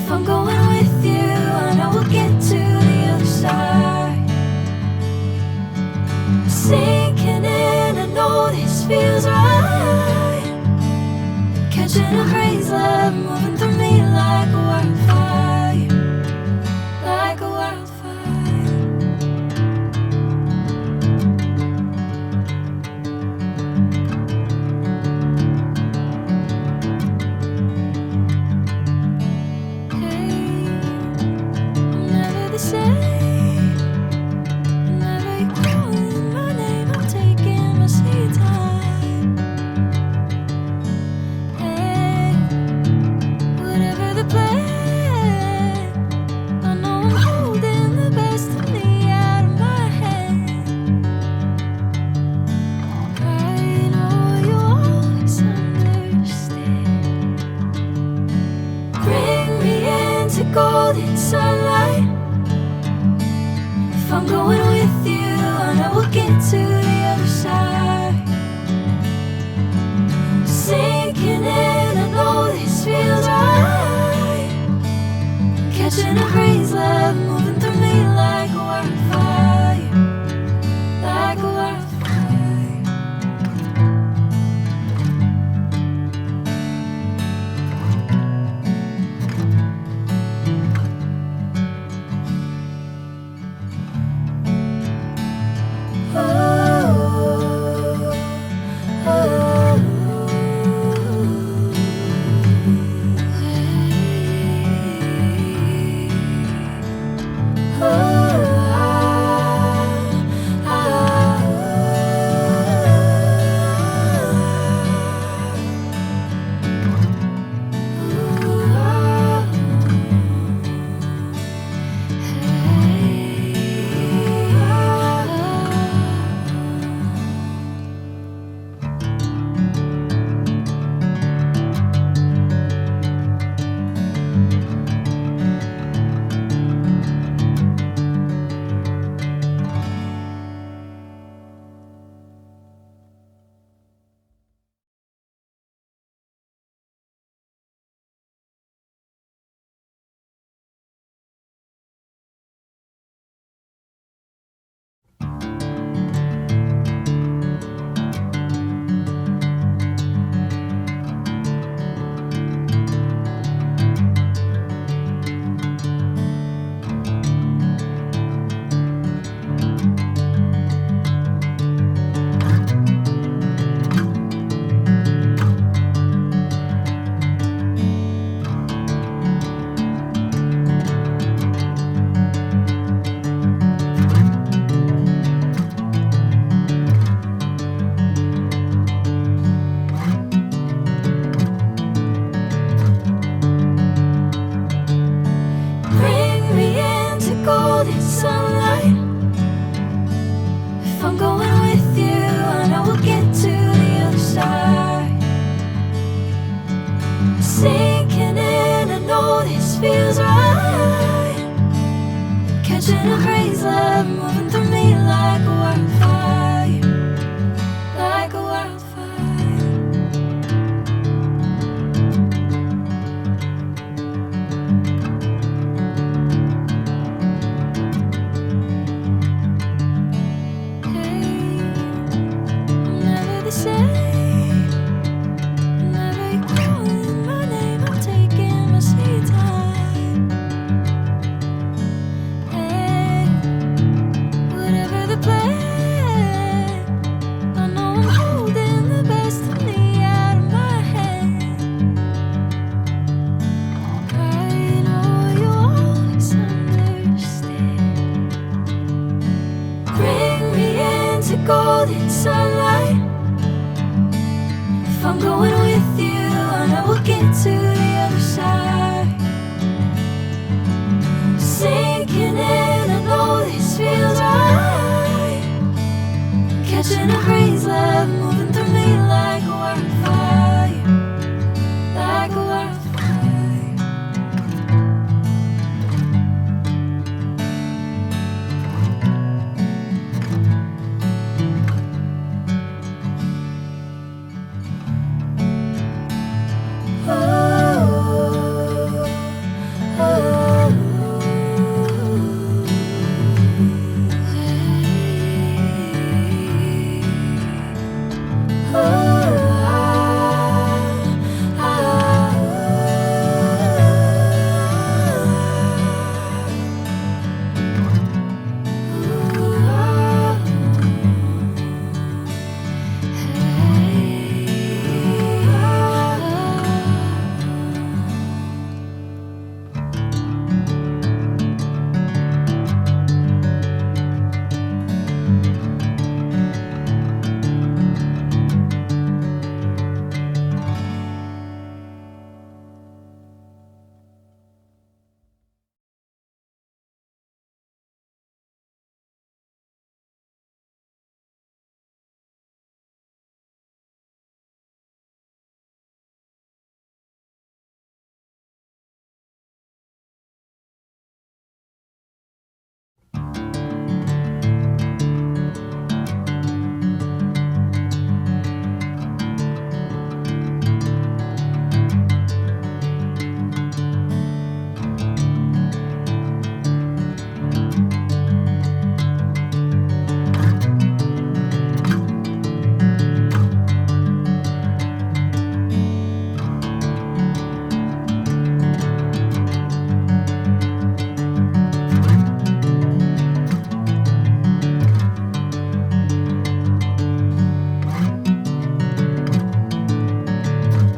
If I'm going with you, I know we'll get to the other side. Sinking in, I know this feels right. Catching a breeze, love moving through me like a wildfire, like a wildfire. Hey, I'm never the same. Whenever you're calling my name, I'm taking my sweet time. Hey, whatever the plan, I know I'm holding the best of me out of my hand. I know you'll always understand. Bring me into golden sunlight. If I'm going with you, I know we'll get to the other side. Sinking in, I know this feels right. Catching a breeze, love moving through me like a wildfire, like a wildfire. Bring me into golden sunlight. If I'm going with you, I know we'll get to the other side. Sinking in, I know this feels right. Catching a breeze, love moving through me like a wildfire, like a wildfire. Hey, I'm never the same. Whenever you're calling my name, I'm taking my sweet time. Hey, whatever the plan, I know I'm holding the best of me out of my hand. I know you'll always understand. Bring me into golden sunlight. If I'm going with you, I know we'll get to the